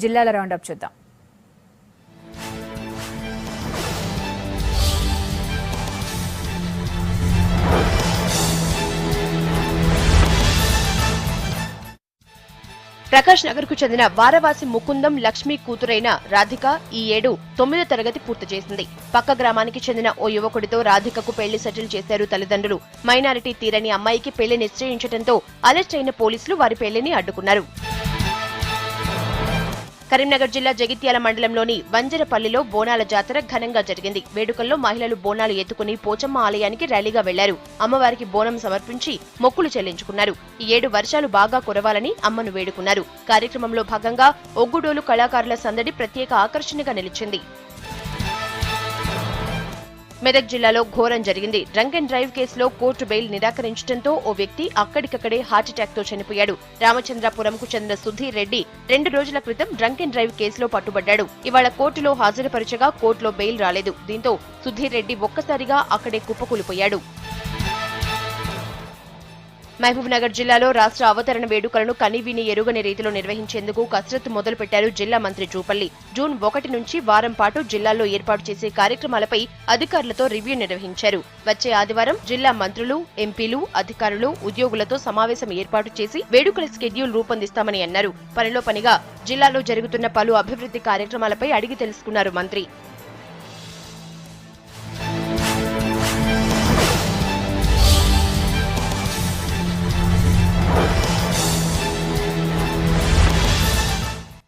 జిల్లాల రౌండప్ చూద్దాం. ప్రకాష్ నగర్ కు చెందిన వారవాసి ముకుందం లక్ష్మి కూతురైన రాధిక ఈ ఏడు 9వ తరగతి పూర్తి చేసింది. పక్క గ్రామానికి చెందిన ఓ యువకుడితో రాధికకు పెళ్లి సెటిల్ చేశారు తల్లిదండ్రులు. మైనారిటీ తీరని అమ్మాయికి పెళ్లి నిశ్చయించడంతో అలర్ట్ అయిన పోలీసులు వారి పెళ్లిని అడ్డుకున్నారు. కరీంనగర్ జిల్లా జగిత్యాల మండలంలోని వంజరపల్లిలో బోనాల జాతర ఘనంగా జరిగింది. వేడుకల్లో మహిళలు బోనాలు ఎత్తుకుని పోచమ్మ ఆలయానికి ర్యాలీగా వెళ్లారు. అమ్మవారికి బోనం సమర్పించి మొక్కులు చెల్లించుకున్నారు. ఈ ఏడు వర్షాలు బాగా కురవాలని అమ్మను వేడుకున్నారు. కార్యక్రమంలో భాగంగా ఒగ్గుడోలు కళాకారుల సందడి ప్రత్యేక ఆకర్షణగా నిలిచింది. మెదక్ జిల్లాలో ఘోరం జరిగింది. డ్రంక్ అండ్ డ్రైవ్ కేసులో కోర్టు బెయిల్ నిరాకరించడంతో ఓ వ్యక్తి అక్కడికక్కడే హార్ట్అటాక్ తో చనిపోయాడు. రామచంద్రపురంకు చెందిన సుధీర్ రెడ్డి 2 రోజుల క్రితం డ్రంక్ అండ్ డ్రైవ్ కేసులో పట్టుబడ్డాడు. ఇవాళ కోర్టులో హాజరుపరచగా కోర్టులో బెయిల్ రాలేదు. దీంతో సుధీర్ రెడ్డి ఒక్కసారిగా అక్కడే కుప్పకూలిపోయాడు. మహబూబ్నగర్ జిల్లాలో రాష్ట్ర అవతరణ వేడుకలను కనీవిని ఎరుగని రీతిలో నిర్వహించేందుకు కసరత్తు మొదలుపెట్టారు జిల్లా మంత్రి జూపల్లి. జూన్ 1 నుంచి వారం పాటు జిల్లాల్లో ఏర్పాటు చేసే కార్యక్రమాలపై అధికారులతో రివ్యూ నిర్వహించారు. వచ్చే ఆదివారం జిల్లా మంత్రులు, ఎంపీలు, అధికారులు, ఉద్యోగులతో సమావేశం ఏర్పాటు చేసి వేడుకల షెడ్యూల్ రూపొందిస్తామని అన్నారు. పనిలో పనిగా జిల్లాలో జరుగుతున్న పలు అభివృద్ధి కార్యక్రమాలపై అడిగి తెలుసుకున్నారు మంత్రి.